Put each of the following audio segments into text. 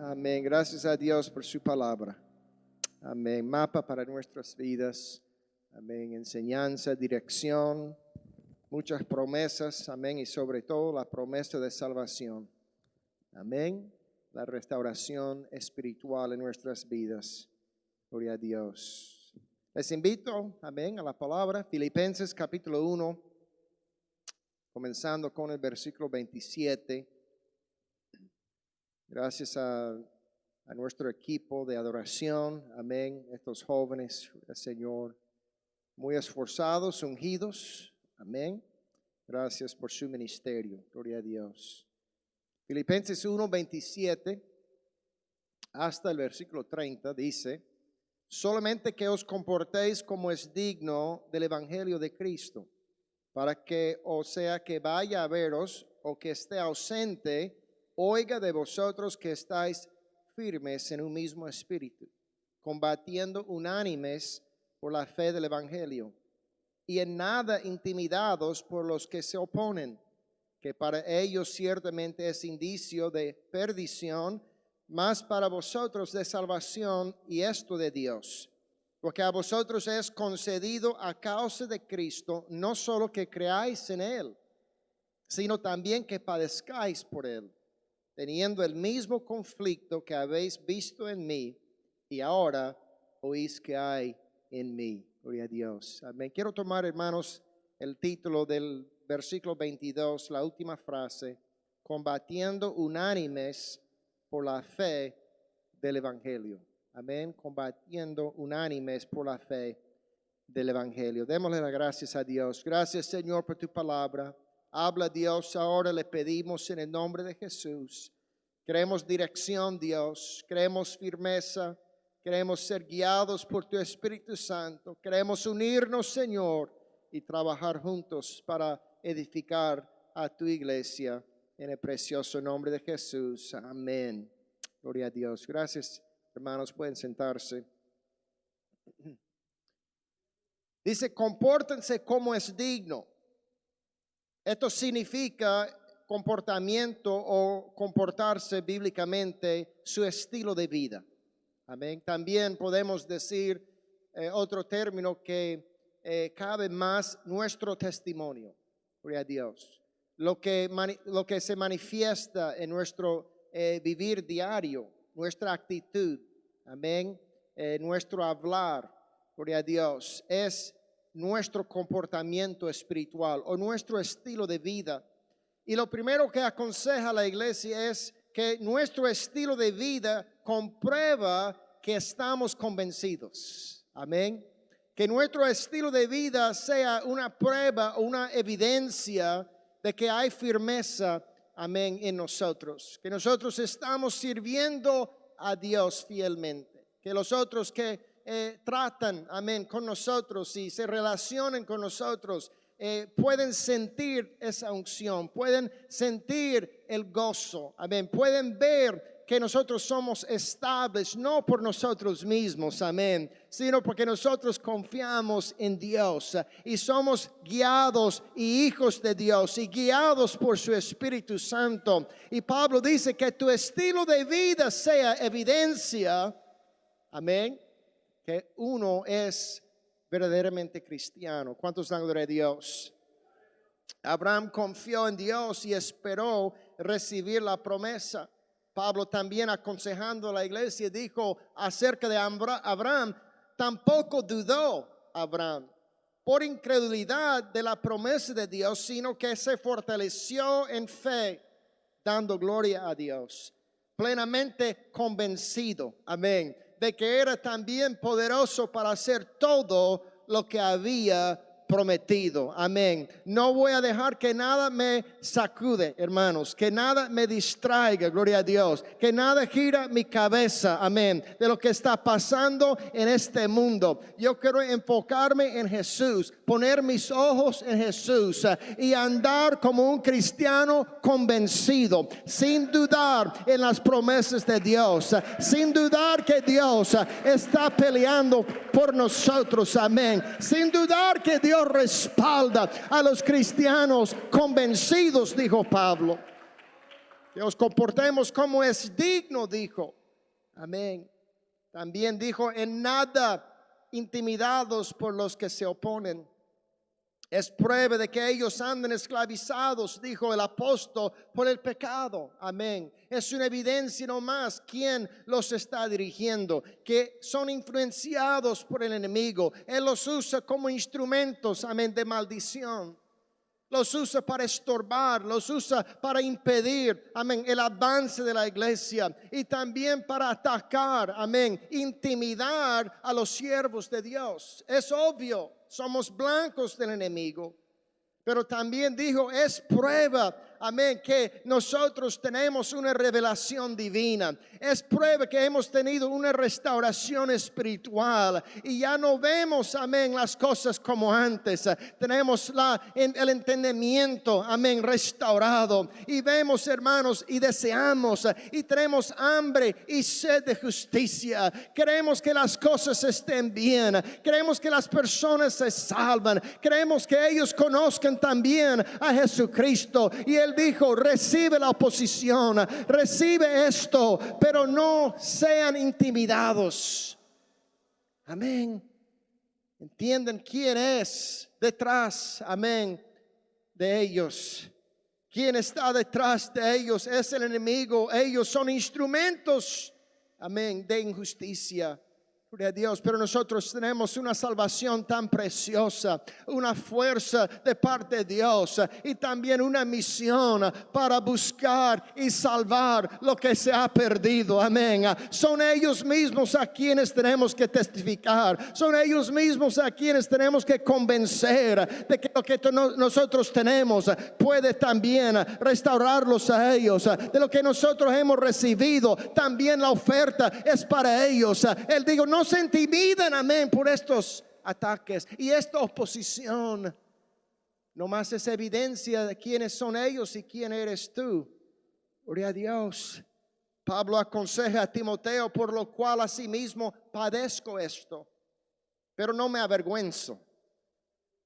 Amén. Gracias a Dios por su palabra. Amén. Mapa para nuestras vidas. Amén. Enseñanza, dirección, muchas promesas. Amén. Y sobre todo la promesa de salvación. Amén. La restauración espiritual en nuestras vidas. Gloria a Dios. Les invito, amén, a la palabra. Filipenses capítulo 1, comenzando con el versículo 27. Gracias a nuestro equipo de adoración, amén, estos jóvenes, el Señor, muy esforzados, ungidos, amén. Gracias por su ministerio, gloria a Dios. Filipenses 1, 27 hasta el versículo 30 dice: solamente que os comportéis como es digno del evangelio de Cristo, para que, o sea que vaya a veros o que esté ausente, oiga de vosotros que estáis firmes en un mismo espíritu, combatiendo unánimes por la fe del evangelio, y en nada intimidados por los que se oponen, que para ellos ciertamente es indicio de perdición, mas para vosotros de salvación, y esto de Dios. Porque a vosotros es concedido a causa de Cristo, no solo que creáis en Él, sino también que padezcáis por Él, teniendo el mismo conflicto que habéis visto en mí, y ahora oís que hay en mí. Gloria a Dios. Amén. Quiero tomar, hermanos, el título del versículo 22, la última frase: combatiendo unánimes por la fe del evangelio. Amén. Combatiendo unánimes por la fe del evangelio. Démosle las gracias a Dios. Gracias, Señor, por tu palabra. Habla, Dios, ahora le pedimos en el nombre de Jesús. Queremos dirección, Dios. Queremos firmeza. Queremos ser guiados por tu Espíritu Santo. Queremos unirnos, Señor, y trabajar juntos para edificar a tu iglesia. En el precioso nombre de Jesús. Amén. Gloria a Dios. Gracias, hermanos. Pueden sentarse. Dice: compórtense como es digno. Esto significa comportamiento o comportarse bíblicamente, su estilo de vida. Amén. También podemos decir otro término que cabe más: nuestro testimonio. Gloria a Dios. Lo que se manifiesta en nuestro vivir diario, nuestra actitud. Amén. Nuestro hablar. Gloria a Dios. Es nuestro comportamiento espiritual o nuestro estilo de vida. Y lo primero que aconseja la iglesia es que nuestro estilo de vida comprueba que estamos convencidos. Amén. Que nuestro estilo de vida sea una prueba, una evidencia de que hay firmeza, amén, en nosotros. Que nosotros estamos sirviendo a Dios fielmente. Que los otros que tratan, amén, con nosotros y se relacionan con nosotros, pueden sentir esa unción, pueden sentir el gozo, amén, pueden ver que nosotros somos estables, no por nosotros mismos, amén, sino porque nosotros confiamos en Dios y somos guiados y hijos de Dios y guiados por su Espíritu Santo. Y Pablo dice que tu estilo de vida sea evidencia, amén, que uno es verdaderamente cristiano. ¿Cuántos dan gloria a Dios? Abraham confió en Dios y esperó recibir la promesa. Pablo también, aconsejando a la iglesia, dijo acerca de Abraham: tampoco dudó Abraham por incredulidad de la promesa de Dios, sino que se fortaleció en fe, dando gloria a Dios, plenamente convencido, amén, de que era también poderoso para hacer todo lo que había prometido. Amén. No voy a dejar que nada me sacude, hermanos, que nada me distraiga, gloria a Dios, que nada gira mi cabeza, amén, de lo que está pasando en este mundo. Yo quiero enfocarme en Jesús, poner mis ojos en Jesús y andar como un cristiano convencido, sin dudar en las promesas de Dios, sin dudar que Dios está peleando por nosotros, amén, sin dudar que Dios respalda a los cristianos convencidos, dijo Pablo. Que os comportemos como es digno, dijo. Amén. También dijo, en nada intimidados por los que se oponen. Es prueba de que ellos andan esclavizados, dijo el apóstol, por el pecado. Amén. Es una evidencia no más quién los está dirigiendo, que son influenciados por el enemigo. Él los usa como instrumentos, amén, de maldición. Los usa para estorbar, los usa para impedir, amén, el avance de la iglesia y también para atacar, amén, intimidar a los siervos de Dios. Es obvio, somos blancos del enemigo, pero también dijo, es prueba, amén, que nosotros tenemos una revelación divina. Es prueba que hemos tenido una restauración espiritual y ya no vemos, amén, las cosas como antes. Tenemos el entendimiento, amén, restaurado. Y vemos, hermanos, y deseamos y tenemos hambre y sed de justicia. Queremos que las cosas estén bien. Queremos que las personas se salvan. Queremos que ellos conozcan también a Jesucristo. Y Él dijo, recibe la oposición, recibe esto, pero no sean intimidados. Amén. Entienden quién es detrás, amén, de ellos. Quién está detrás de ellos es el enemigo. Ellos son instrumentos, amén, de injusticia. Gloria a Dios, pero nosotros tenemos una salvación tan preciosa, una fuerza de parte de Dios y también una misión para buscar y salvar lo que se ha perdido. Amén. Son ellos mismos a quienes tenemos que testificar, son ellos mismos a quienes tenemos que convencer de que lo que nosotros tenemos puede también restaurarlos a ellos. De lo que nosotros hemos recibido, también la oferta es para ellos. Él dijo, no se intimiden, amén, por estos ataques y esta oposición. No más es evidencia de quiénes son ellos y quién eres tú. Gloria a Dios. Pablo aconseja a Timoteo, por lo cual asimismo padezco esto, pero no me avergüenzo,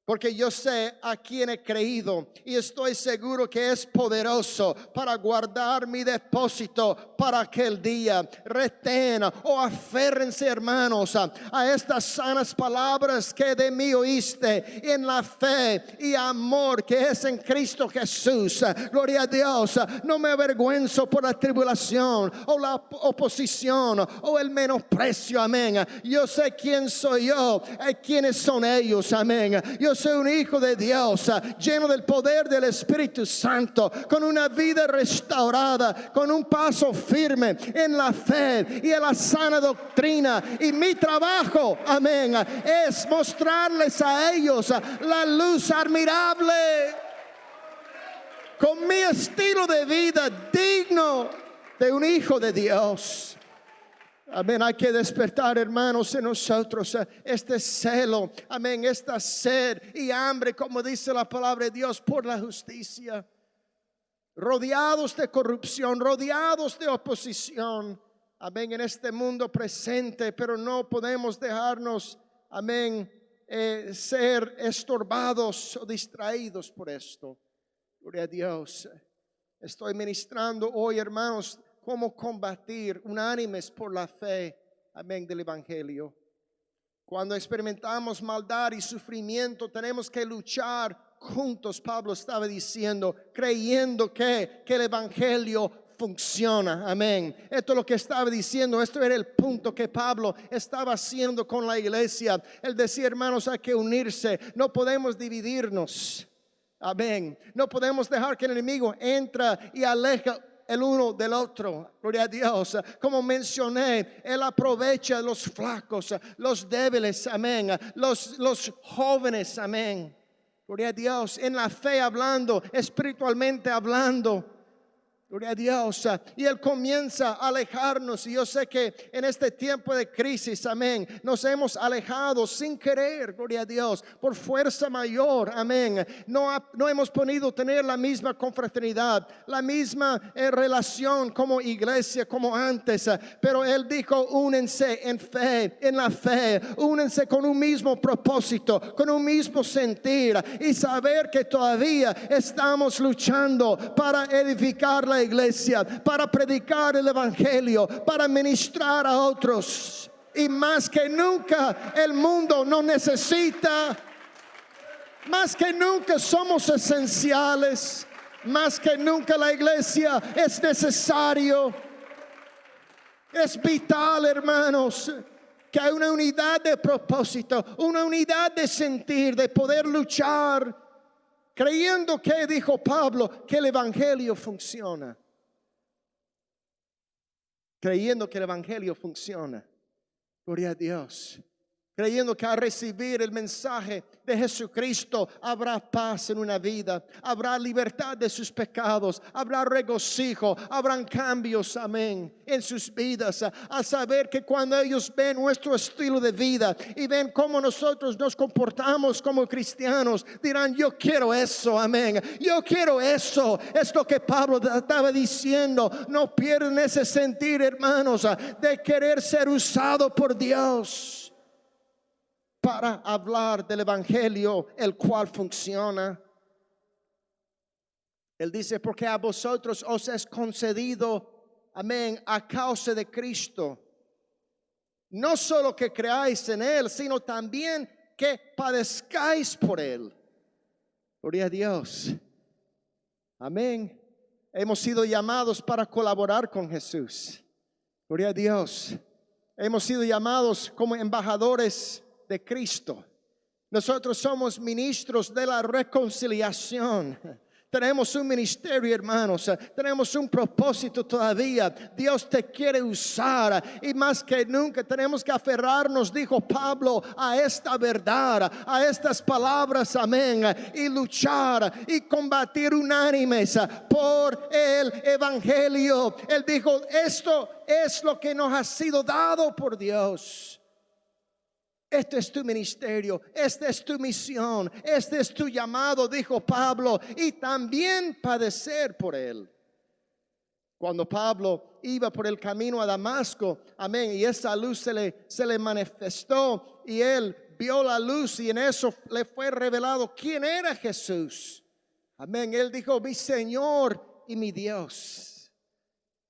porque yo sé a quién he creído y estoy seguro que es poderoso para guardar mi depósito para aquel día. Retén o aférrense, hermanos, a estas sanas palabras que de mí oíste, en la fe y amor que es en Cristo Jesús. Gloria a Dios. No me avergüenzo por la tribulación o la oposición o el menosprecio. Amén. Yo sé quién soy yo y quiénes son ellos. Amén. Yo soy un hijo de Dios, lleno del poder del Espíritu Santo, con una vida restaurada, con un paso firme en la fe y en la sana doctrina. Y mi trabajo, amén, es mostrarles a ellos la luz admirable, con mi estilo de vida digno de un hijo de Dios. Amén, hay que despertar, hermanos, en nosotros este celo, amén, esta sed y hambre, como dice la palabra de Dios, por la justicia. Rodeados de corrupción, rodeados de oposición, amén, en este mundo presente, pero no podemos dejarnos, amén, ser estorbados o distraídos por esto. Gloria a Dios. Estoy ministrando hoy, hermanos, cómo combatir unánimes por la fe, amén, del evangelio. Cuando experimentamos maldad y sufrimiento, tenemos que luchar juntos. Pablo estaba diciendo, creyendo que el evangelio funciona. Amén. Esto es lo que estaba diciendo. Esto era el punto que Pablo estaba haciendo con la iglesia. Él decía, hermanos, hay que unirse. No podemos dividirnos. Amén. No podemos dejar que el enemigo entre y aleja el uno del otro. Gloria a Dios. Como mencioné, Él aprovecha los flacos, los débiles, amén, los jóvenes, amén. Gloria a Dios. En la fe hablando, espiritualmente hablando. Gloria a Dios. Y Él comienza a alejarnos. Y yo sé que en este tiempo de crisis, amén, nos hemos alejado sin querer, gloria a Dios, por fuerza mayor, amén. No hemos podido tener la misma confraternidad, la misma relación como iglesia, como antes. Pero Él dijo, únense en fe, en la fe, únense con un mismo propósito, con un mismo sentir y saber que todavía estamos luchando para edificar la la iglesia, para predicar el evangelio, para ministrar a otros. Y más que nunca el mundo nos necesita. Más que nunca somos esenciales. Más que nunca la iglesia es necesario. Es vital, hermanos, que hay una unidad de propósito, una unidad de sentir, de poder luchar, creyendo que, dijo Pablo, que el evangelio funciona. Creyendo que el evangelio funciona. Gloria a Dios. Creyendo que al recibir el mensaje de Jesucristo habrá paz en una vida, habrá libertad de sus pecados, habrá regocijo, habrán cambios, amén, en sus vidas. A saber que cuando ellos ven nuestro estilo de vida y ven cómo nosotros nos comportamos como cristianos, dirán: yo quiero eso, amén, yo quiero eso. Es lo que Pablo estaba diciendo. No pierden ese sentir, hermanos, de querer ser usado por Dios para hablar del evangelio, el cual funciona. Él dice: porque a vosotros os es concedido, amén, a causa de Cristo, no solo que creáis en Él, sino también que padezcáis por Él. Gloria a Dios. Amén. Hemos sido llamados para colaborar con Jesús. Gloria a Dios. Hemos sido llamados como embajadores de Cristo. Nosotros somos ministros de la reconciliación. Tenemos un ministerio, hermanos. Tenemos un propósito todavía. Dios te quiere usar. Y más que nunca tenemos que aferrarnos, dijo Pablo, a esta verdad, a estas palabras, amén. Y luchar y combatir unánimes por el evangelio. Él dijo: esto es lo que nos ha sido dado por Dios. Este es tu ministerio, esta es tu misión, este es tu llamado, dijo Pablo, y también padecer por él. Cuando Pablo iba por el camino a Damasco, amén, y esa luz se le manifestó y él vio la luz, y en eso le fue revelado quién era Jesús. Amén. Él dijo: mi Señor y mi Dios.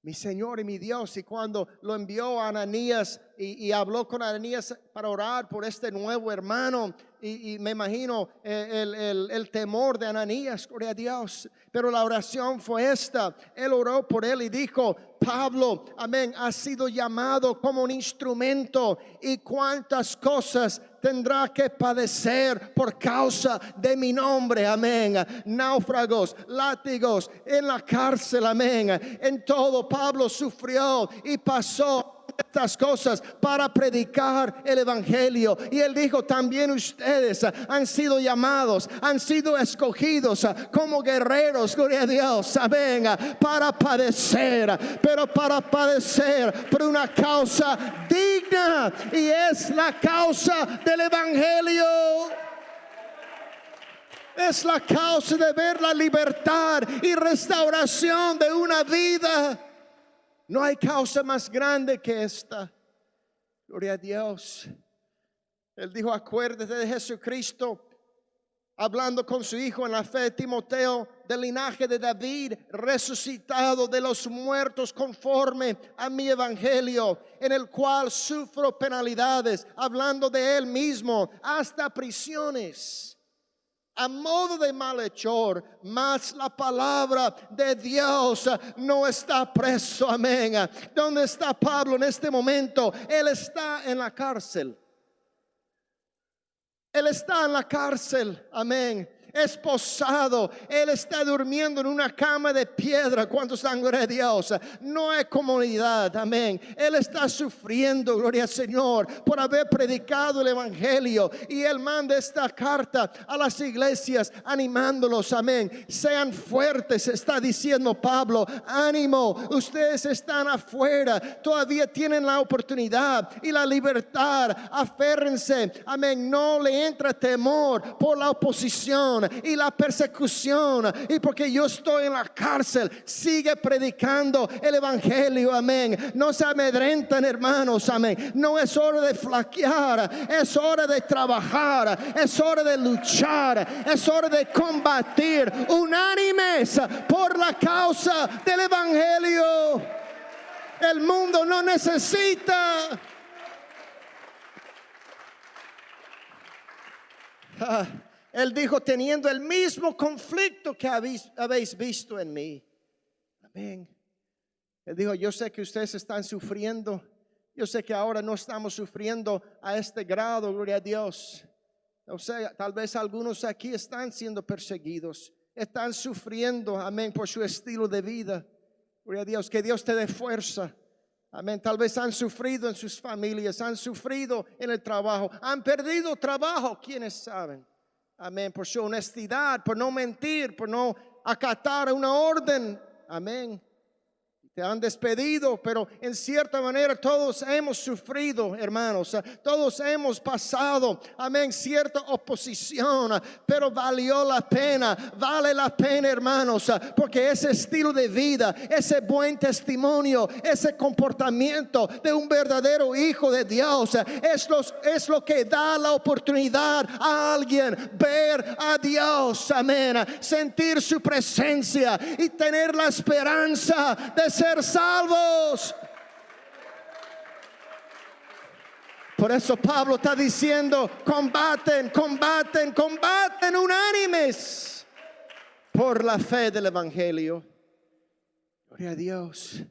Mi Señor y mi Dios. Y cuando lo envió a Ananías y habló con Ananías para orar por este nuevo hermano, y me imagino el temor de Ananías, gloria a Dios. Pero la oración fue esta. Él oró por él y dijo: Pablo, amén, ha sido llamado como un instrumento, y cuántas cosas tendrá que padecer por causa de mi nombre, amén. Náufragos, látigos, en la cárcel, amén. En todo Pablo sufrió y pasó estas cosas para predicar el evangelio. Y él dijo: también ustedes han sido llamados, han sido escogidos como guerreros, gloria a Dios, amén, para padecer, pero para padecer por una causa digna, y es la causa del evangelio. Es la causa de ver la libertad y restauración de una vida. No hay causa más grande que esta. Gloria a Dios. Él dijo: acuérdate de Jesucristo, hablando con su hijo en la fe, Timoteo, del linaje de David, resucitado de los muertos conforme a mi evangelio, en el cual sufro penalidades, hablando de él mismo, hasta prisiones, a modo de malhechor, mas la palabra de Dios no está preso, amén. ¿Dónde está Pablo en este momento? Él está en la cárcel. Él está en la cárcel, amén. Esposado, él está durmiendo en una cama de piedra. ¿Cuántos dan gloria a Dios? No hay comunidad, amén. Él está sufriendo, gloria al Señor, por haber predicado el evangelio, y él manda esta carta a las iglesias animándolos, amén. Sean fuertes, está diciendo Pablo. Ánimo, ustedes están afuera, todavía tienen la oportunidad y la libertad. Aférrense, amén. No le entra temor por la oposición. aflicción y la persecución, y porque yo estoy en la cárcel, sigue predicando el evangelio, amén. No se amedrentan, hermanos, amén. No es hora de flaquear, es hora de trabajar, es hora de luchar, es hora de combatir unánimes por la causa del evangelio. El mundo no necesita. Él dijo, teniendo el mismo conflicto que habéis visto en mí. Amén. Él dijo, yo sé que ustedes están sufriendo. Yo sé que ahora no estamos sufriendo a este grado, gloria a Dios. O sea, tal vez algunos aquí están siendo perseguidos. Están sufriendo, amén, por su estilo de vida. Gloria a Dios, que Dios te dé fuerza. Amén. Tal vez han sufrido en sus familias, han sufrido en el trabajo, han perdido trabajo, ¿quiénes saben? Amén. Por su honestidad, por no mentir, por no acatar una orden. Amén. Te han despedido, pero en cierta manera todos hemos sufrido, hermanos. Todos hemos pasado, amén, cierta oposición, pero valió la pena, vale la pena, hermanos, porque ese estilo de vida, ese buen testimonio, ese comportamiento de un verdadero hijo de Dios es lo que da la oportunidad a alguien ver a Dios, amén, sentir su presencia y tener la esperanza de ser salvos. Por eso Pablo está diciendo, combaten unánimes por la fe del evangelio. Gloria a Dios.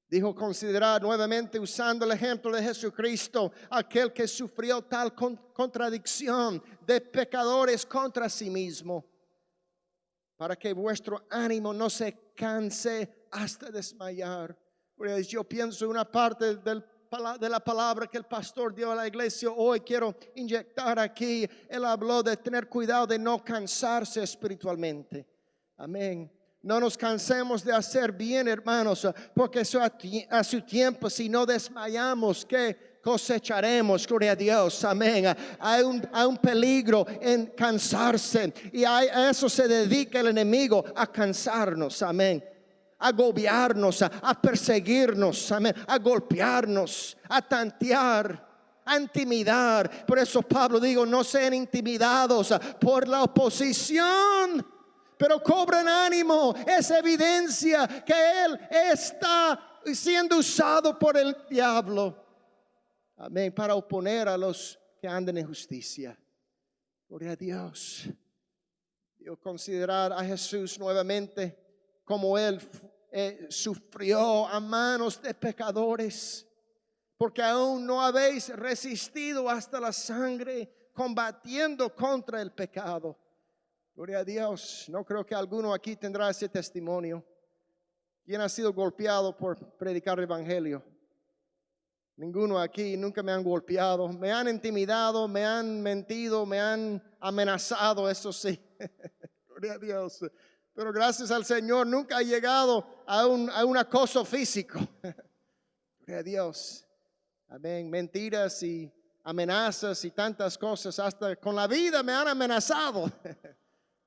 Dijo, considerar nuevamente, usando el ejemplo de Jesucristo, aquel que sufrió tal contradicción de pecadores contra sí mismo, para que vuestro ánimo no se canse hasta desmayar. Pues yo pienso en una parte de la palabra que el pastor dio a la iglesia hoy. Quiero inyectar aquí. Él habló de tener cuidado de no cansarse espiritualmente. Amén. No nos cansemos de hacer bien, hermanos, porque eso a su tiempo, si no desmayamos, ¿qué cosecharemos? Gloria a Dios, amén. Hay un peligro en cansarse, y a eso se dedica el enemigo, a cansarnos, amén, a agobiarnos, a perseguirnos, amén, a golpearnos, a tantear, a intimidar. Por eso Pablo dijo, no sean intimidados por la oposición, pero cobren ánimo. Es evidencia que él está siendo usado por el diablo, amén, para oponer a los que andan en justicia. Gloria a Dios. Yo considerar a Jesús nuevamente, como él sufrió a manos de pecadores, porque aún no habéis resistido hasta la sangre, combatiendo contra el pecado. Gloria a Dios. No creo que alguno aquí tendrá ese testimonio. ¿Quién ha sido golpeado por predicar el evangelio? Ninguno aquí. Nunca me han golpeado. Me han intimidado, me han mentido, me han amenazado, eso sí. Gloria a Dios. Pero gracias al Señor nunca ha llegado a un acoso físico. Gloria a Dios. Amén. Mentiras y amenazas y tantas cosas. Hasta con la vida me han amenazado.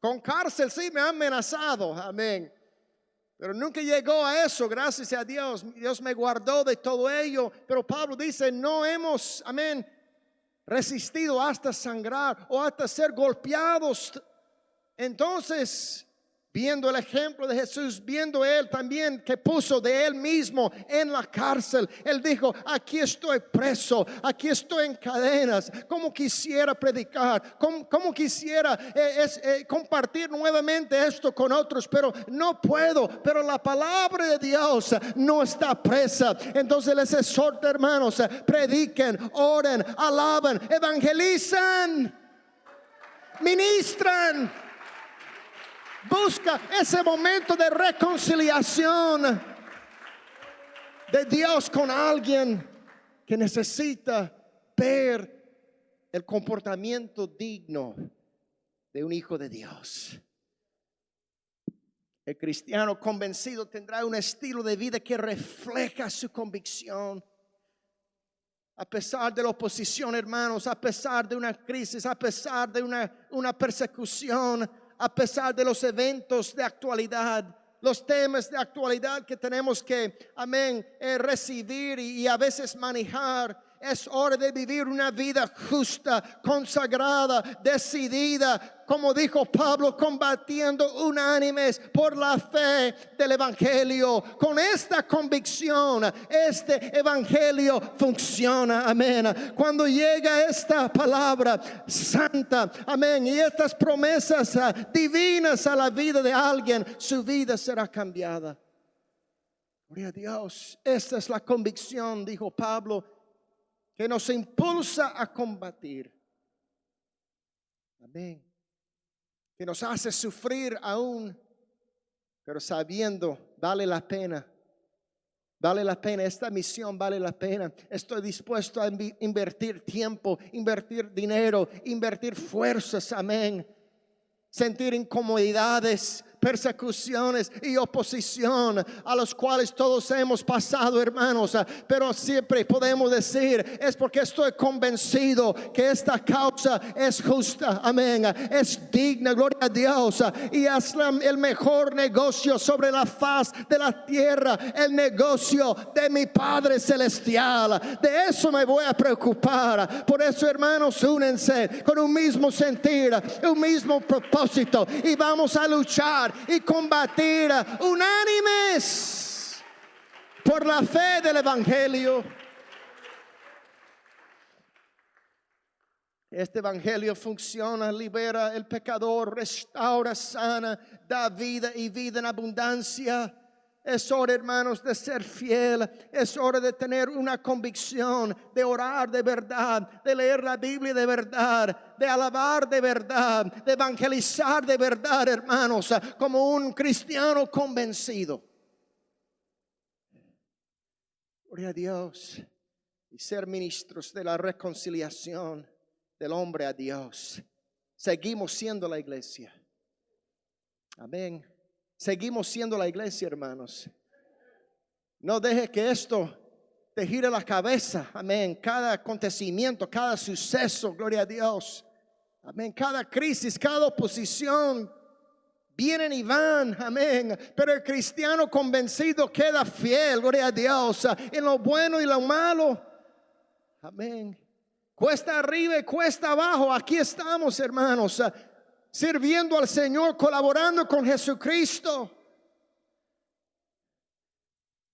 Con cárcel sí me han amenazado. Amén. Pero nunca llegó a eso, gracias a Dios. Dios me guardó de todo ello. Pero Pablo dice, no hemos, amén, resistido hasta sangrar o hasta ser golpeados. Entonces, viendo el ejemplo de Jesús, viendo él también que puso de él mismo en la cárcel, él dijo, aquí estoy preso, aquí estoy en cadenas. Como quisiera predicar, como quisiera compartir nuevamente esto con otros, pero no puedo. Pero la palabra de Dios no está presa. Entonces les exhorto, hermanos, prediquen, oren, alaban, evangelizan, ministran. Busca ese momento de reconciliación de Dios con alguien que necesita ver el comportamiento digno de un hijo de Dios. El cristiano convencido tendrá un estilo de vida que refleja su convicción. A pesar de la oposición, hermanos, a pesar de una crisis, a pesar de una persecución, a pesar de los eventos de actualidad, los temas de actualidad que tenemos que, amén, recibir y a veces manejar. Es hora de vivir una vida justa, consagrada, decidida, como dijo Pablo, combatiendo unánimes por la fe del Evangelio. Con esta convicción, este Evangelio funciona, amén. Cuando llega esta palabra santa, amén, y estas promesas divinas a la vida de alguien, su vida será cambiada. Gloria a Dios. Esta es la convicción, dijo Pablo, que nos impulsa a combatir. Amén. Que nos hace sufrir aún, pero sabiendo, vale la pena. Vale la pena, esta misión vale la pena. Estoy dispuesto a invertir tiempo, invertir dinero, invertir fuerzas, amén. Sentir incomodidades, persecuciones y oposición a los cuales todos hemos pasado, hermanos, pero siempre podemos decir, es porque estoy convencido que esta causa es justa, amén, es digna, gloria a Dios, y es el mejor negocio sobre la faz de la tierra, el negocio de mi Padre Celestial. De eso me voy a preocupar. Por eso, hermanos, únense con un mismo sentir, un mismo propósito, y vamos a luchar y combatir unánimes por la fe del Evangelio. Este Evangelio funciona, libera el pecador, restaura, sana, da vida y vida en abundancia. Es hora, hermanos, de ser fiel. Es hora de tener una convicción, de orar de verdad, de leer la Biblia de verdad, de alabar de verdad, de evangelizar de verdad, hermanos, como un cristiano convencido. Gloria a Dios. Y ser ministros de la reconciliación del hombre a Dios. Seguimos siendo la iglesia. Amén. Seguimos siendo la iglesia, hermanos. No deje que esto te gire la cabeza. Amén. Cada acontecimiento, cada suceso, gloria a Dios. Amén. Cada crisis, cada oposición, vienen y van. Amén. Pero el cristiano convencido queda fiel, gloria a Dios, en lo bueno y lo malo. Amén. Cuesta arriba y cuesta abajo. Aquí estamos, hermanos, sirviendo al Señor, colaborando con Jesucristo.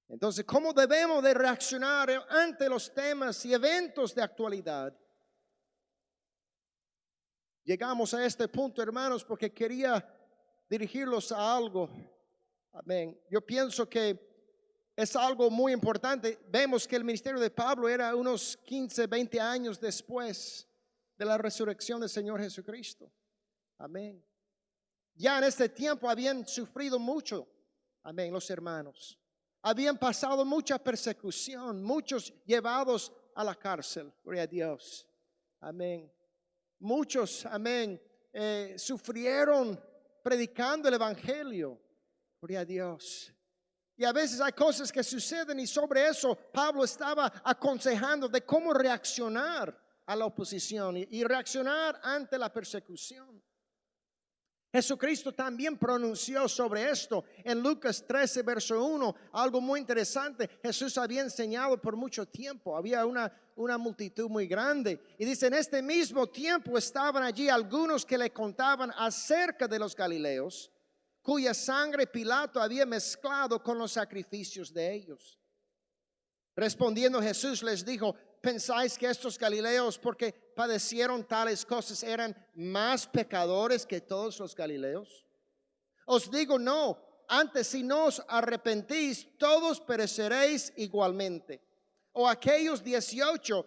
Entonces, ¿cómo debemos de reaccionar ante los temas y eventos de actualidad? Llegamos a este punto, hermanos, porque quería dirigirlos a algo. Amén. Yo pienso que es algo muy importante. Vemos que el ministerio de Pablo era unos 15, 20 años después de la resurrección del Señor Jesucristo. Amén. Ya en este tiempo habían sufrido mucho. Amén, los hermanos. Habían pasado mucha persecución, muchos llevados a la cárcel. Gloria a Dios. Amén. Muchos, amén, sufrieron predicando el evangelio. Gloria a Dios. Y a veces hay cosas que suceden y sobre eso Pablo estaba aconsejando de cómo reaccionar a la oposición y reaccionar ante la persecución. Jesucristo también pronunció sobre esto en Lucas 13, verso 1, algo muy interesante. Jesús había enseñado por mucho tiempo, había una multitud muy grande. Y dice, en este mismo tiempo estaban allí algunos que le contaban acerca de los galileos, cuya sangre Pilato había mezclado con los sacrificios de ellos. Respondiendo Jesús les dijo, ¿pensáis que estos galileos, porque padecieron tales cosas, eran más pecadores que todos los galileos? Os digo no, antes si no os arrepentís, todos pereceréis igualmente. O aquellos 18,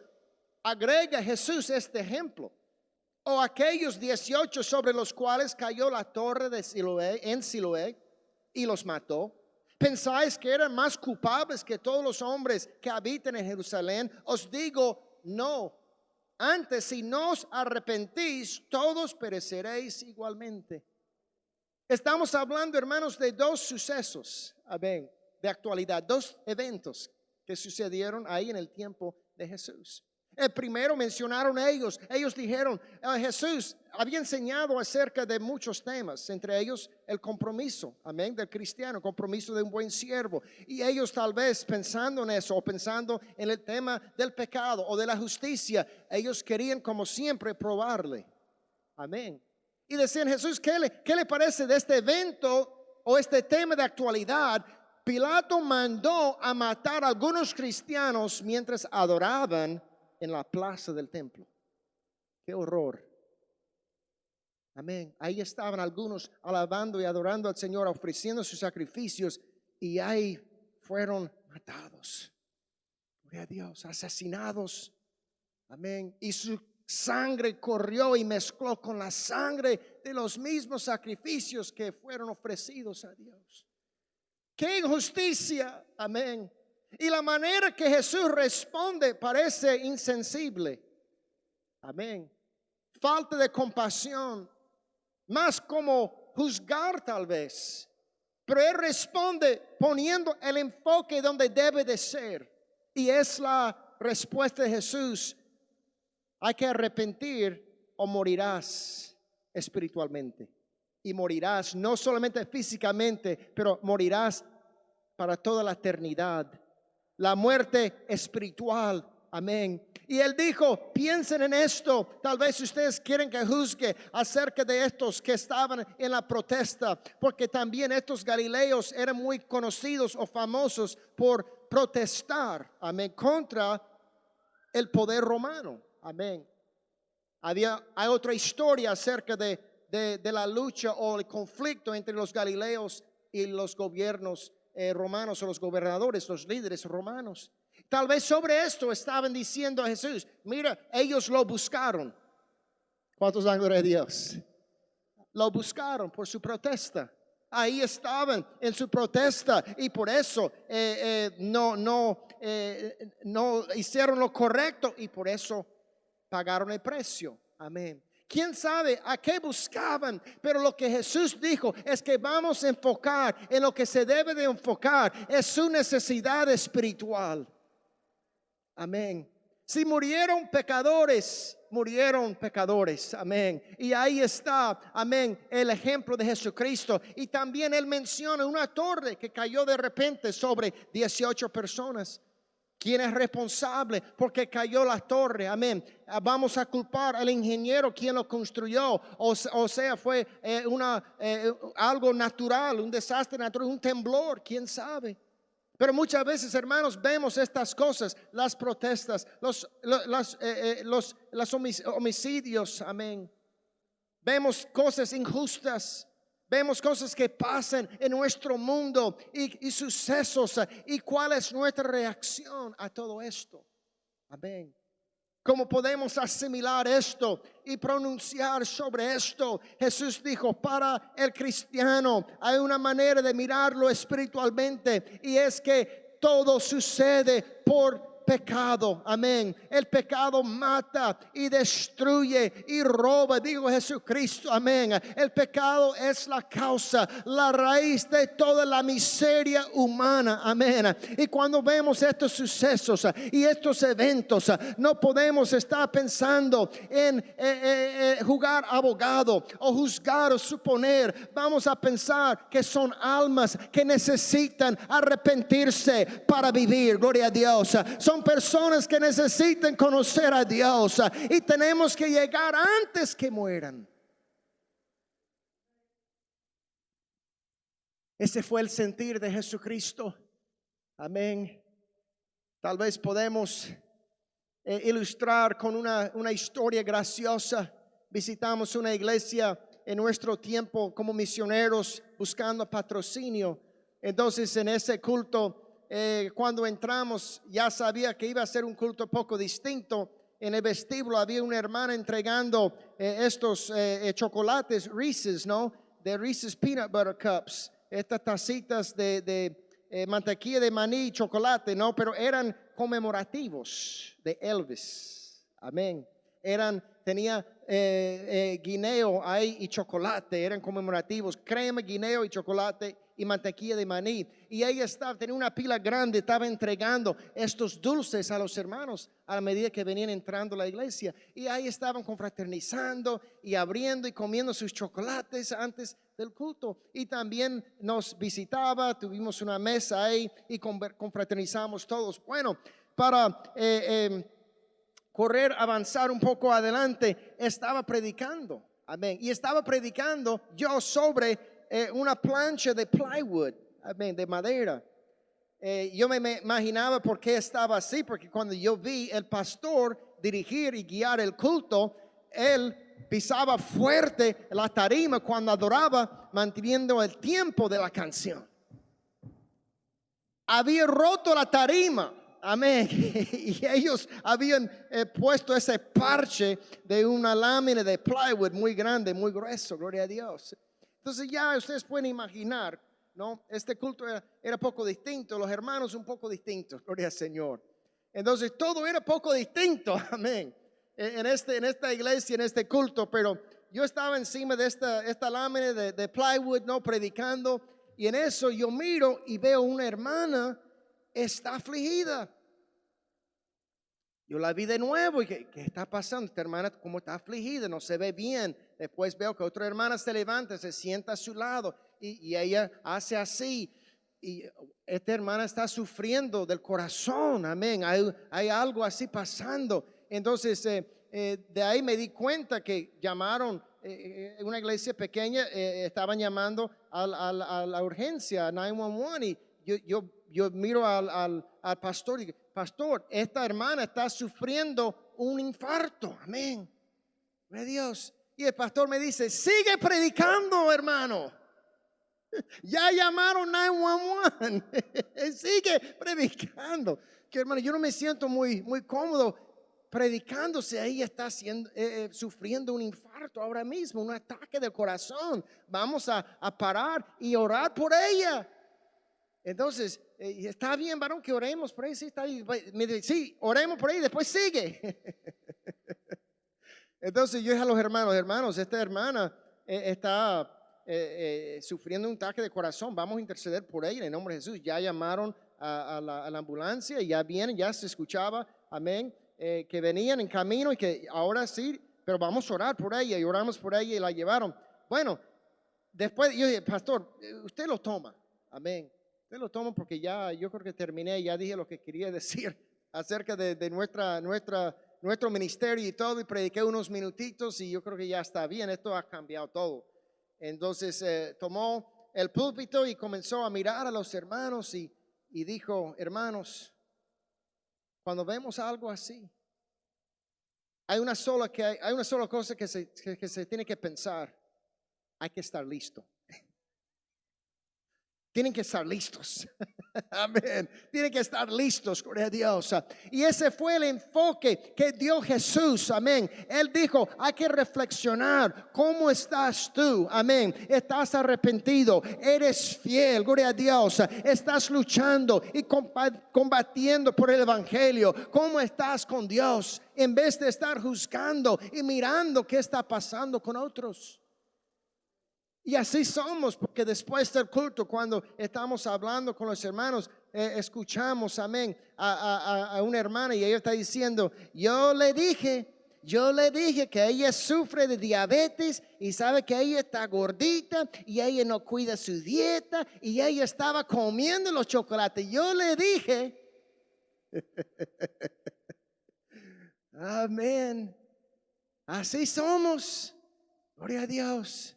agrega Jesús este ejemplo. O aquellos 18 sobre los cuales cayó la torre de Siloé, en Siloé, y los mató. ¿Pensáis que eran más culpables que todos los hombres que habitan en Jerusalén? Os digo, no. Antes, si no os arrepentís, todos pereceréis igualmente. Estamos hablando, hermanos, de dos sucesos, amén, de actualidad, dos eventos que sucedieron ahí en el tiempo de Jesús. El primero mencionaron ellos. Ellos dijeron, Jesús había enseñado acerca de muchos temas, entre ellos el compromiso, amén, del cristiano, compromiso de un buen siervo. Y ellos tal vez pensando en eso, o pensando en el tema del pecado o de la justicia, ellos querían como siempre probarle, amén. Y decían, Jesús, ¿qué le parece de este evento o este tema de actualidad? Pilato mandó a matar a algunos cristianos mientras adoraban en la plaza del templo. Qué horror. Amén. Ahí estaban algunos alabando y adorando al Señor, ofreciendo sus sacrificios, y ahí fueron matados. Gloria a Dios, asesinados. Amén. Y su sangre corrió y mezcló con la sangre de los mismos sacrificios que fueron ofrecidos a Dios. ¡Qué injusticia! Amén. Y la manera que Jesús responde parece insensible. Amén. Falta de compasión. Más como juzgar tal vez. Pero Él responde poniendo el enfoque donde debe de ser. Y es la respuesta de Jesús. Hay que arrepentir o morirás espiritualmente. Y morirás no solamente físicamente, pero morirás para toda la eternidad. La muerte espiritual. Amén. Y Él dijo, piensen en esto. Tal vez ustedes quieren que juzgue acerca de estos que estaban en la protesta, porque también estos galileos eran muy conocidos o famosos por protestar, amén, contra el poder romano. Amén. Hay otra historia acerca de la lucha o el conflicto entre los galileos y los gobiernos romanos, o los gobernadores, los líderes romanos. Tal vez sobre esto estaban diciendo a Jesús, mira, ellos lo buscaron. ¿Cuántos dan gloria a Dios? Lo buscaron por su protesta. Ahí estaban en su protesta y por eso no hicieron lo correcto y por eso pagaron el precio. Amén. ¿Quién sabe a qué buscaban? Pero lo que Jesús dijo es que vamos a enfocar en lo que se debe de enfocar. Es su necesidad espiritual. Amén. Si murieron pecadores, murieron pecadores. Amén. Y ahí está, amén, el ejemplo de Jesucristo. Y también Él menciona una torre que cayó de repente sobre 18 personas. ¿Quién es responsable porque cayó la torre? Amén. Vamos a culpar al ingeniero quien lo construyó. O sea, fue algo natural, un desastre natural, un temblor. ¿Quién sabe? Pero muchas veces, hermanos, vemos estas cosas, las protestas, los homicidios. Amén. Vemos cosas injustas. Vemos cosas que pasan en nuestro mundo y sucesos. ¿Y cuál es nuestra reacción a todo esto? Amén. ¿Cómo podemos asimilar esto y pronunciar sobre esto? Jesús dijo, para el cristiano hay una manera de mirarlo espiritualmente, y es que todo sucede por pecado. Amén. El pecado mata y destruye y roba, digo Jesucristo. Amén. El pecado es la causa, la raíz de toda la miseria humana. Amén. Y cuando vemos estos sucesos y estos eventos, no podemos estar pensando en jugar abogado o juzgar o suponer. Vamos a pensar que son almas que necesitan arrepentirse para vivir. Gloria a Dios. Son personas que necesitan conocer a Dios y tenemos que llegar antes que mueran. Ese fue el sentir de Jesucristo. Amén. Tal vez podemos ilustrar con una historia graciosa. Visitamos una iglesia en nuestro tiempo como misioneros buscando patrocinio. Entonces en ese culto, cuando entramos, ya sabía que iba a ser un culto poco distinto. En el vestíbulo había una hermana entregando estos chocolates Reese's, ¿no? De Reese's Peanut Butter Cups. Estas tacitas de mantequilla de maní y chocolate, ¿no? Pero eran conmemorativos de Elvis. Amén. Tenía guineo ahí y chocolate. Eran conmemorativos. Crema, guineo y chocolate. y mantequilla de maní. Y ella tenía una pila grande, estaba entregando estos dulces a los hermanos a la medida que venían entrando a la iglesia. Y ahí estaban confraternizando y abriendo y comiendo sus chocolates antes del culto. Y también nos visitaba, tuvimos una mesa ahí y confraternizamos todos. Bueno, para correr, avanzar un poco adelante, estaba predicando. Amén. Y estaba predicando yo sobre una plancha de plywood, amén, de madera. Yo me imaginaba por qué estaba así, porque cuando yo vi el pastor dirigir y guiar el culto, él pisaba fuerte la tarima cuando adoraba, manteniendo el tiempo de la canción. Había roto la tarima. Amén. Y ellos habían puesto ese parche de una lámina de plywood muy grande, muy grueso, gloria a Dios. Entonces ya ustedes pueden imaginar, ¿no? Este culto era poco distinto, los hermanos un poco distintos, gloria al Señor. Entonces todo era poco distinto, amén. En esta iglesia, en este culto, pero yo estaba encima de esta lámina de plywood, ¿no? Predicando, y en eso yo miro y veo una hermana está afligida. Yo la vi de nuevo y ¿qué está pasando? Esta hermana como está afligida, no se ve bien. Después veo que otra hermana se levanta, se sienta a su lado y ella hace así. Y esta hermana está sufriendo del corazón, amén. Hay algo así pasando. Entonces de ahí me di cuenta que llamaron, una iglesia pequeña, estaban llamando a la urgencia, 911, y yo miro al pastor y digo, pastor, esta hermana está sufriendo un infarto, amén, de Dios. Y el pastor me dice, sigue predicando, hermano. Ya llamaron 911. Sigue predicando. Que hermano, yo no me siento muy cómodo predicándose. Ahí está sufriendo un infarto ahora mismo, un ataque del corazón. Vamos a parar y orar por ella. Entonces, está bien, varón, que oremos por ahí. Sí, está ahí. Me dice, sí, oremos por ahí, después sigue. Entonces yo dije a los hermanos, esta hermana está sufriendo un ataque de corazón. Vamos a interceder por ella en el nombre de Jesús. Ya llamaron a la ambulancia y ya vienen, ya se escuchaba, amén, que venían en camino y que ahora sí, pero vamos a orar por ella. Y oramos por ella y la llevaron. Bueno, después yo dije, pastor, usted lo toma, amén. Usted lo toma porque ya yo creo que terminé, ya dije lo que quería decir acerca de nuestro ministerio y todo, y prediqué unos minutitos y yo creo que ya está bien, esto ha cambiado todo. Entonces tomó el púlpito y comenzó a mirar a los hermanos y dijo, hermanos, cuando vemos algo así, hay una sola cosa que se tiene que pensar, hay que estar listo. Tienen que estar listos. Amén. Tienen que estar listos, gloria a Dios. Y ese fue el enfoque que dio Jesús. Amén. Él dijo, hay que reflexionar. ¿Cómo estás tú? Amén. ¿Estás arrepentido? ¿Eres fiel? Gloria a Dios. ¿Estás luchando y combatiendo por el evangelio? ¿Cómo estás con Dios? En vez de estar juzgando y mirando qué está pasando con otros. Y así somos, porque después del culto, cuando estamos hablando con los hermanos, escuchamos, amén, a una hermana y ella está diciendo, yo le dije que ella sufre de diabetes y sabe que ella está gordita y ella no cuida su dieta y ella estaba comiendo los chocolates. Yo le dije, amén, así somos, gloria a Dios.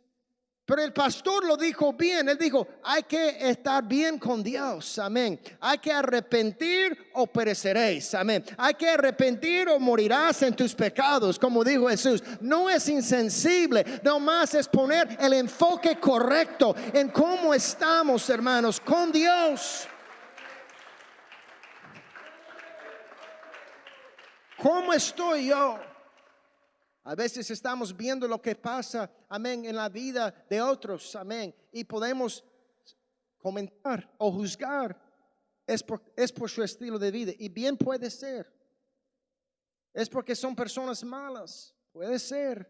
Pero el pastor lo dijo bien, él dijo, hay que estar bien con Dios, amén. Hay que arrepentir o pereceréis, amén. Hay que arrepentir o morirás en tus pecados, como dijo Jesús. No es insensible, nomás es poner el enfoque correcto en cómo estamos, hermanos, con Dios. ¿Cómo estoy yo? A veces estamos viendo lo que pasa, amén, en la vida de otros, amén, y podemos comentar o juzgar. Es por su estilo de vida, y bien puede ser. Es porque son personas malas, puede ser.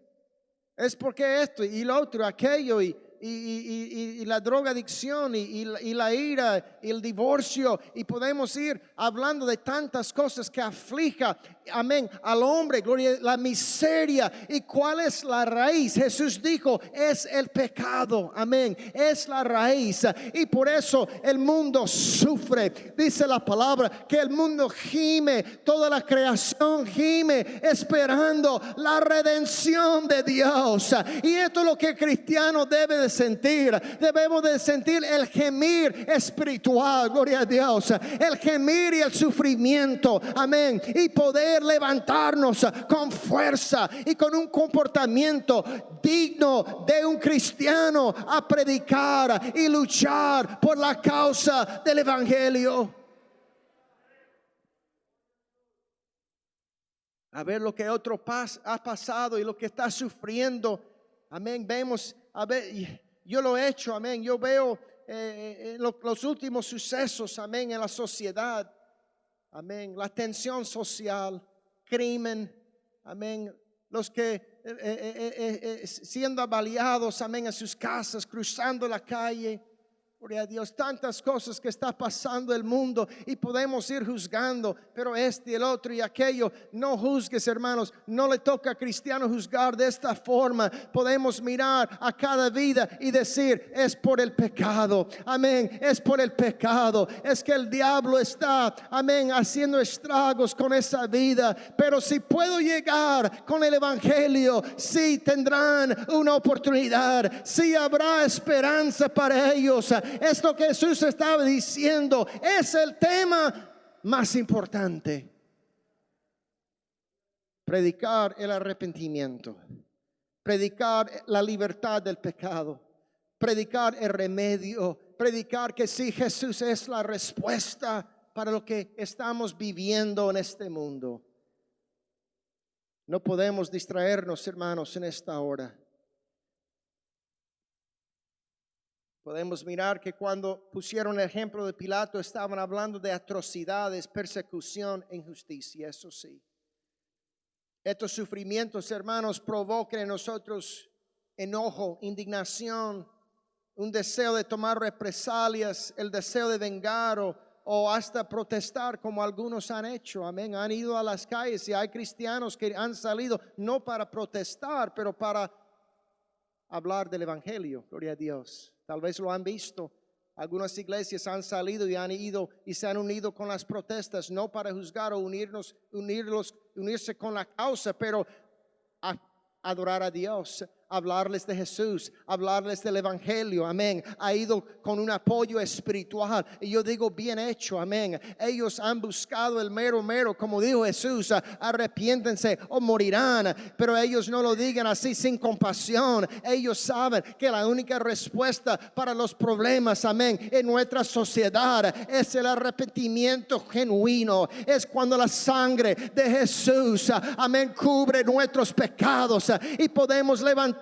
Es porque esto y lo otro, aquello, y y la drogadicción y la ira y el divorcio, y podemos ir hablando de tantas cosas que aflija, amén, al hombre, gloria, la miseria. ¿Y cuál es la raíz? Jesús dijo, es el pecado, amén, es la raíz, y por eso el mundo sufre. Dice la palabra que el mundo gime, toda la creación gime esperando la redención de Dios. Y esto es lo que el cristiano debe de sentir. Debemos de sentir el gemir espiritual, gloria a Dios, el gemir y el sufrimiento, amén, y poder levantarnos con fuerza y con un comportamiento digno de un cristiano a predicar y luchar por la causa del evangelio. A ver lo que otro ha pasado y lo que está sufriendo. Amén. Vemos, a ver, yo lo he hecho, amén. Yo veo los últimos sucesos, amén, en la sociedad. Amén. La tensión social, crimen, amén. Los que siendo avaliados, amén, en sus casas, cruzando la calle. Gloria a Dios, tantas cosas que está pasando el mundo y podemos ir juzgando, pero este y el otro y aquello. No juzgues, hermanos, no le toca a cristiano juzgar de esta forma. Podemos mirar a cada vida y decir, es por el pecado, amén, es por el pecado, es que el diablo está, amén, haciendo estragos con esa vida. Pero si puedo llegar con el evangelio, sí tendrán una oportunidad, sí habrá esperanza para ellos. Es lo que Jesús estaba diciendo. Es el tema más importante. Predicar el arrepentimiento. Predicar la libertad del pecado. Predicar el remedio. Predicar que sí, Jesús es la respuesta para lo que estamos viviendo en este mundo. No podemos distraernos, hermanos, en esta hora. Podemos mirar que cuando pusieron el ejemplo de Pilato estaban hablando de atrocidades, persecución e injusticia, eso sí. Estos sufrimientos, hermanos, provocan en nosotros enojo, indignación, un deseo de tomar represalias, el deseo de vengar o hasta protestar como algunos han hecho, amén. Han ido a las calles y hay cristianos que han salido no para protestar, pero para hablar del evangelio, gloria a Dios. Tal vez lo han visto. Algunas iglesias han salido y han ido y se han unido con las protestas, no para juzgar o unirse con la causa, pero a adorar a Dios, hablarles de Jesús, hablarles del evangelio, amén. Ha ido con un apoyo espiritual y yo digo bien hecho, amén. Ellos han buscado el mero, como dijo Jesús, arrepiéntense o morirán, pero ellos no lo digan así sin compasión. Ellos saben que la única respuesta para los problemas, amén, en nuestra sociedad es el arrepentimiento genuino. Es cuando la sangre de Jesús, amén, cubre nuestros pecados y podemos levantarnos,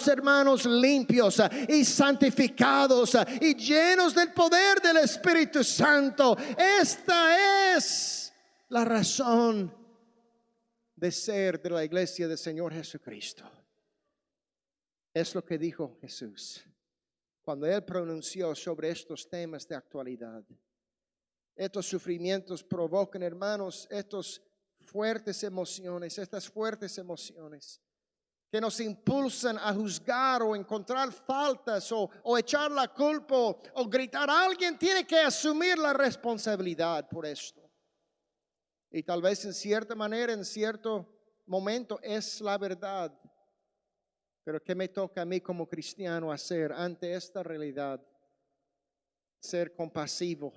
hermanos, limpios y santificados y llenos del poder del Espíritu Santo. Esta es la razón de ser de la iglesia del Señor Jesucristo. Es lo que dijo Jesús cuando Él pronunció sobre estos temas de actualidad. Estos sufrimientos provocan, hermanos, estas fuertes emociones que nos impulsan a juzgar o encontrar faltas o echar la culpa o gritar. Alguien tiene que asumir la responsabilidad por esto. Y tal vez en cierta manera, en cierto momento es la verdad. Pero ¿qué me toca a mí como cristiano hacer ante esta realidad? Ser compasivo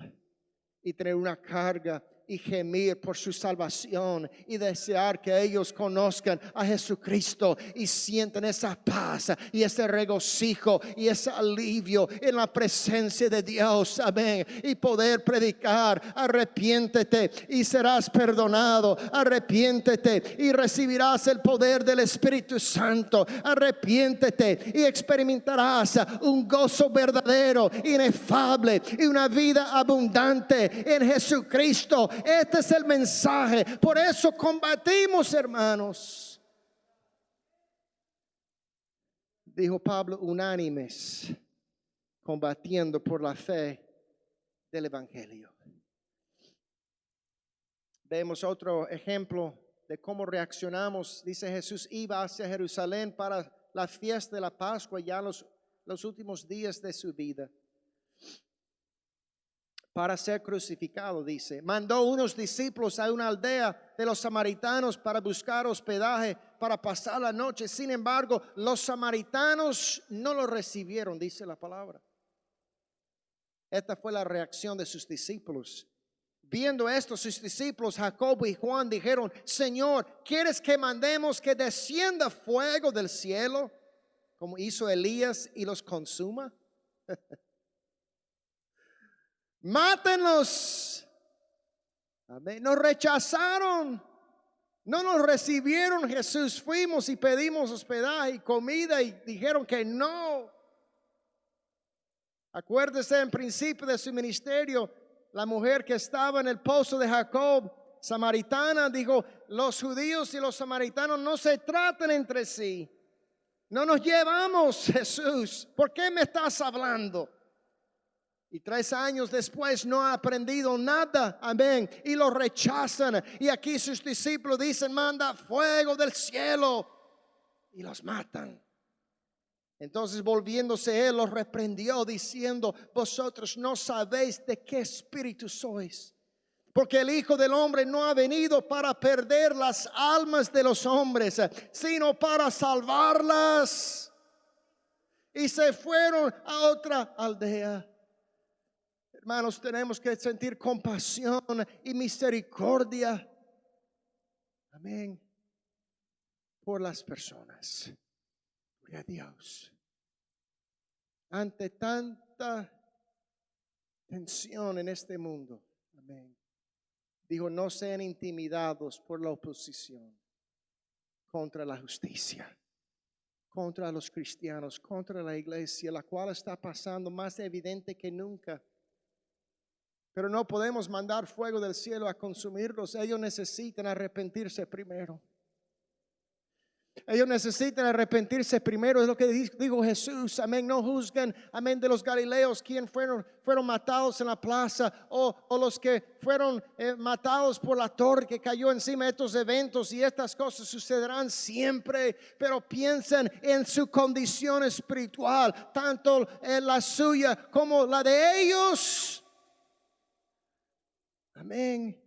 y tener una carga y gemir por su salvación y desear que ellos conozcan a Jesucristo y sientan esa paz y ese regocijo y ese alivio en la presencia de Dios, amén, y poder predicar: arrepiéntete y serás perdonado, arrepiéntete y recibirás el poder del Espíritu Santo, arrepiéntete y experimentarás un gozo verdadero, inefable y una vida abundante en Jesucristo. Este es el mensaje. Por eso combatimos, hermanos. dijo Pablo, unánimes, combatiendo por la fe del Evangelio. Vemos otro ejemplo de cómo reaccionamos. Dice Jesús iba hacia Jerusalén para la fiesta de la Pascua ya los últimos días de su vida, para ser crucificado, dice. Mandó unos discípulos a una aldea de los samaritanos para buscar hospedaje, para pasar la noche. Sin embargo, los samaritanos no lo recibieron, dice la palabra. Esta fue la reacción de sus discípulos. Viendo esto, sus discípulos, Jacobo y Juan, dijeron, Señor, ¿quieres que mandemos que descienda fuego del cielo, como hizo Elías, y los consuma? Mátenlos. Amén. Nos rechazaron. No nos recibieron, Jesús. Fuimos y pedimos hospedaje y comida y dijeron que no. Acuérdese en principio de su ministerio, la mujer que estaba en el pozo de Jacob, samaritana, dijo, los judíos y los samaritanos no se tratan entre sí. No nos llevamos, Jesús. ¿Por qué me estás hablando? Y 3 años después no ha aprendido nada. Amén. Y lo rechazan. Y aquí sus discípulos dicen, manda fuego del cielo. Y los matan. Entonces volviéndose él los reprendió diciendo, vosotros no sabéis de qué espíritu sois. Porque el Hijo del Hombre no ha venido para perder las almas de los hombres, sino para salvarlas. Y se fueron a otra aldea. Hermanos, tenemos que sentir compasión y misericordia. Amén. Por las personas. Gloria a Dios. Ante tanta tensión en este mundo. Amén. Dijo, no sean intimidados por la oposición contra la justicia, contra los cristianos, contra la iglesia, la cual está pasando más evidente que nunca. Pero no podemos mandar fuego del cielo a consumirlos. Ellos necesitan arrepentirse primero. Ellos necesitan arrepentirse primero. Es lo que dijo Jesús. Amén. No juzguen. Amén. De los galileos. Quien fueron matados en la plaza. O los que fueron matados por la torre que cayó encima de estos eventos. Y estas cosas sucederán siempre. Pero piensen en su condición espiritual. Tanto en la suya como la de ellos. Amén.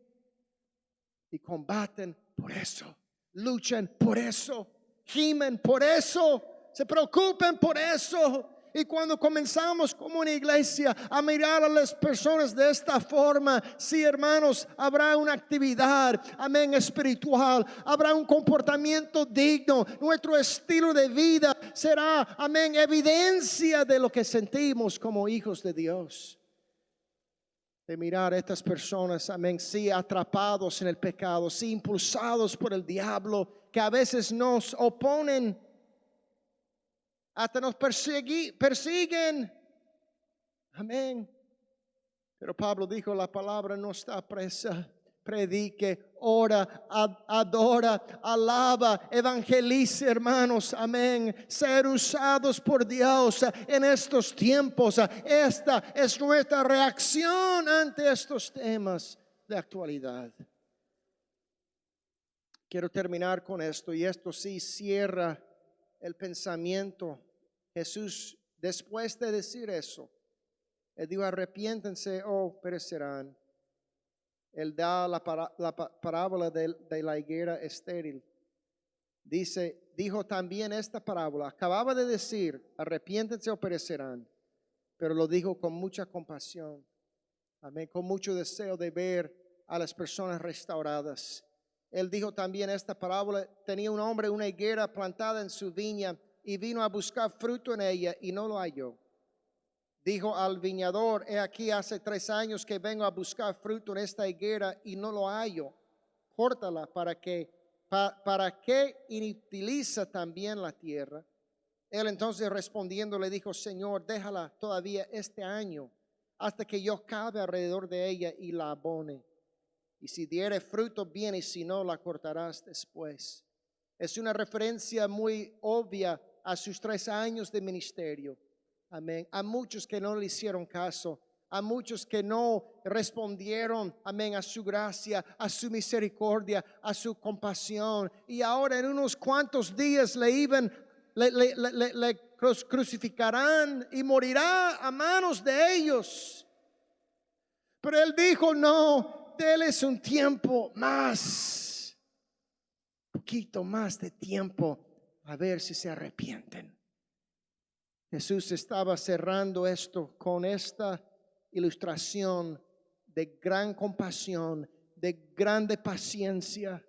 Y combaten por eso. Luchan por eso. Gimen por eso. Se preocupen por eso. Y cuando comenzamos como una iglesia a mirar a las personas de esta forma, sí, hermanos, habrá una actividad, amén, espiritual. Habrá un comportamiento digno. Nuestro estilo de vida será, amén, evidencia de lo que sentimos como hijos de Dios. De mirar a estas personas, amén, sí, atrapados en el pecado, sí, impulsados por el diablo, que a veces nos oponen, hasta nos persiguen, amén. Pero Pablo dijo, la palabra no está presa. Predique, ora, adora, alaba, evangelice, hermanos, amén. Ser usados por Dios en estos tiempos. Esta es nuestra reacción ante estos temas de actualidad. Quiero terminar con esto, y esto sí cierra el pensamiento. Jesús, después de decir eso, Él dijo, arrepiéntense o perecerán. Él da la parábola de la higuera estéril. Dijo también esta parábola. Acababa de decir, arrepiéntense o perecerán. Pero lo dijo con mucha compasión. Amén. Con mucho deseo de ver a las personas restauradas. Él dijo también esta parábola. Tenía un hombre una higuera plantada en su viña y vino a buscar fruto en ella y no lo halló. Dijo al viñador, he aquí hace 3 años que vengo a buscar fruto en esta higuera y no lo hallo. Córtala para que inutiliza también la tierra. Él entonces respondiendo le dijo, Señor, déjala todavía este año hasta que yo cabe alrededor de ella y la abone. Y si diere fruto bien, y si no, la cortarás después. Es una referencia muy obvia a sus 3 años de ministerio. Amén. A muchos que no le hicieron caso. A muchos que no respondieron, amén, a su gracia, a su misericordia, a su compasión. Y ahora en unos cuantos días le crucificarán y morirá a manos de ellos. Pero él dijo, no, déles un tiempo más, poquito más de tiempo, a ver si se arrepienten. Jesús estaba cerrando esto con esta ilustración de gran compasión, de grande paciencia,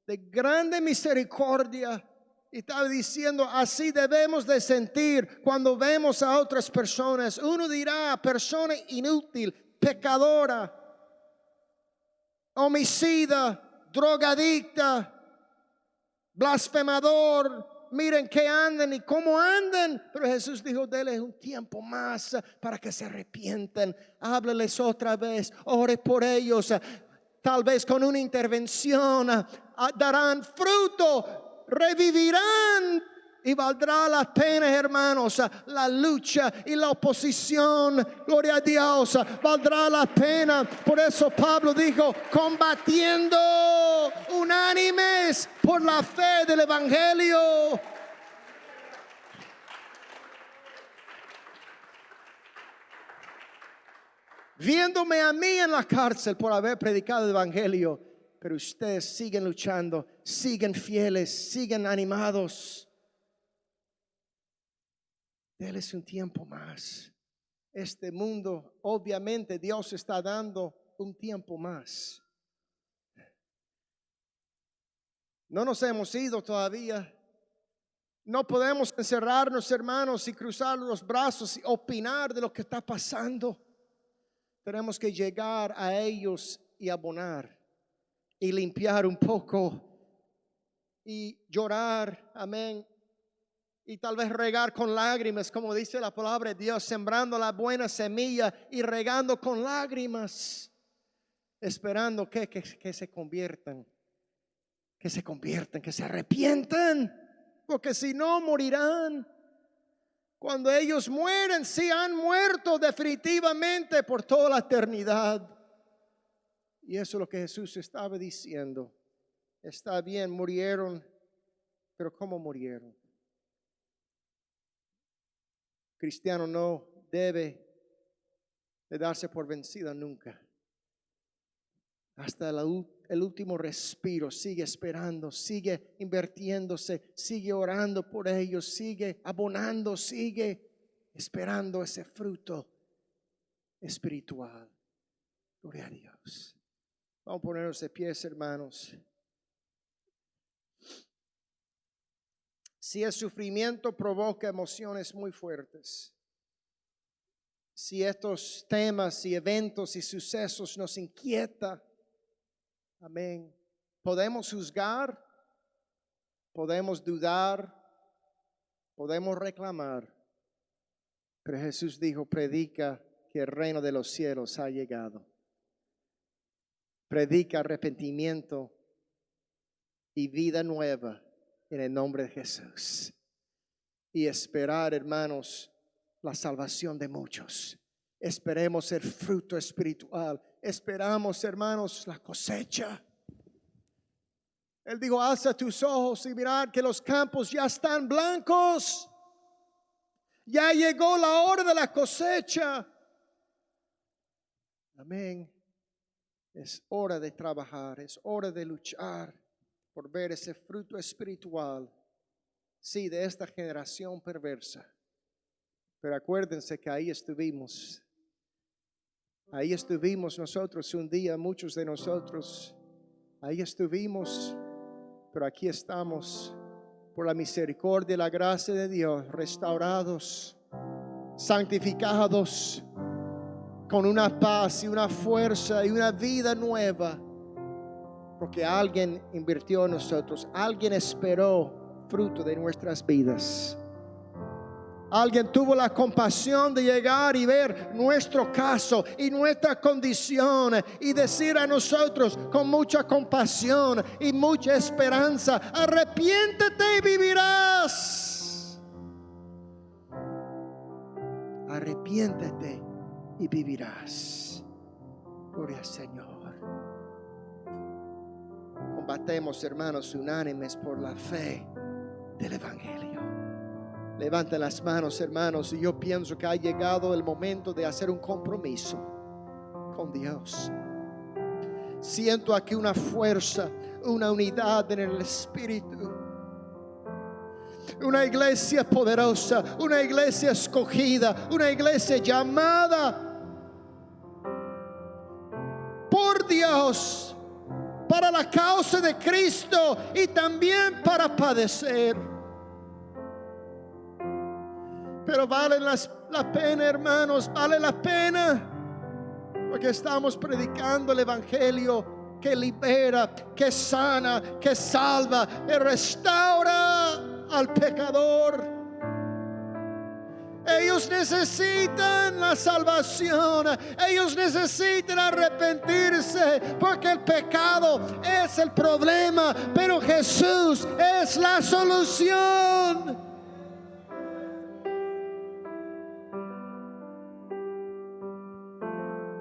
de grande misericordia. Y estaba diciendo, así debemos de sentir cuando vemos a otras personas. Uno dirá, persona inútil, pecadora, homicida, drogadicta, blasfemador. Miren que andan y cómo andan. Pero Jesús dijo, denles un tiempo más para que se arrepientan. Hábleles otra vez, ore por ellos. Tal vez con una intervención darán fruto, revivirán. Y valdrá la pena, hermanos, la lucha y la oposición. Gloria a Dios, valdrá la pena. Por eso Pablo dijo, combatiendo unánimes por la fe del evangelio. Viéndome a mí en la cárcel por haber predicado el evangelio. Pero ustedes siguen luchando, siguen fieles, siguen animados. Déles un tiempo más. Este mundo, obviamente Dios está dando un tiempo más. No nos hemos ido todavía. No podemos encerrarnos, hermanos, y cruzar los brazos y opinar de lo que está pasando. Tenemos que llegar a ellos y abonar y limpiar un poco y llorar, amén. Y tal vez regar con lágrimas, como dice la palabra de Dios, sembrando la buena semilla y regando con lágrimas, esperando que se conviertan, que se arrepientan, porque si no morirán. Cuando ellos mueren, sí han muerto definitivamente por toda la eternidad. Y eso es lo que Jesús estaba diciendo. Está bien, murieron, pero ¿cómo murieron? Cristiano no debe de darse por vencido nunca. Hasta el último respiro sigue esperando, sigue invirtiéndose, sigue orando por ellos, sigue abonando, sigue esperando ese fruto espiritual. Gloria a Dios. Vamos a ponernos de pies, hermanos. Si el sufrimiento provoca emociones muy fuertes, si estos temas y eventos y sucesos nos inquietan, amén, podemos juzgar, podemos dudar, podemos reclamar, pero Jesús dijo, predica que el reino de los cielos ha llegado. Predica arrepentimiento y vida nueva en el nombre de Jesús. Y esperar, hermanos, la salvación de muchos. Esperemos el fruto espiritual. Esperamos, hermanos, la cosecha. Él dijo, alza tus ojos y mirad que los campos ya están blancos. Ya llegó la hora de la cosecha. Amén. Es hora de trabajar, es hora de luchar por ver ese fruto espiritual, sí, de esta generación perversa. Pero acuérdense que ahí estuvimos nosotros un día, muchos de nosotros, ahí estuvimos, pero aquí estamos por la misericordia y la gracia de Dios, restaurados, santificados, con una paz y una fuerza y una vida nueva. Porque alguien invirtió en nosotros. Alguien esperó fruto de nuestras vidas. Alguien tuvo la compasión de llegar y ver nuestro caso y nuestra condición y decir a nosotros con mucha compasión y mucha esperanza, arrepiéntete y vivirás. arrepiéntete y vivirás. Gloria al Señor. Combatemos, hermanos, unánimes por la fe del Evangelio. Levanten las manos, hermanos, y yo pienso que ha llegado el momento de hacer un compromiso con Dios. Siento aquí una fuerza, una unidad en el Espíritu. Una iglesia poderosa, una iglesia escogida, una iglesia llamada por Dios para la causa de Cristo y también para padecer. Pero vale la pena, hermanos, vale la pena, porque estamos predicando el Evangelio que libera, que sana, que salva, que restaura al pecador. Ellos necesitan la salvación. Ellos necesitan arrepentirse, porque el pecado es el problema, pero Jesús es la solución.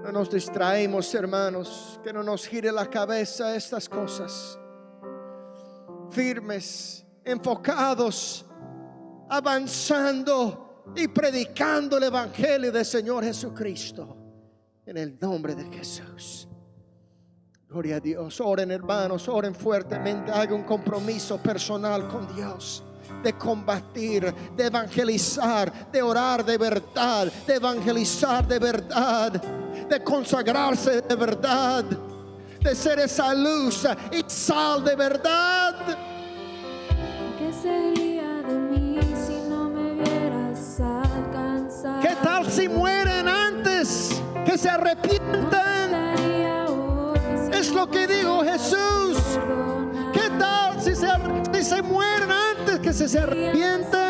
No nos distraemos, hermanos, que no nos gire la cabeza estas cosas. Firmes, enfocados, avanzando y predicando el Evangelio del Señor Jesucristo en el nombre de Jesús. Gloria a Dios. Oren, hermanos, oren fuertemente. Hagan un compromiso personal con Dios de combatir, de evangelizar, de orar de verdad, de evangelizar de verdad, de consagrarse de verdad, de ser esa luz y sal de verdad. ¿Qué sería de mí si no me vieras alcanzar? ¿Qué tal si mueren antes que se arrepientan? Es lo que dijo Jesús. ¿Qué tal si se mueren antes que se arrepientan?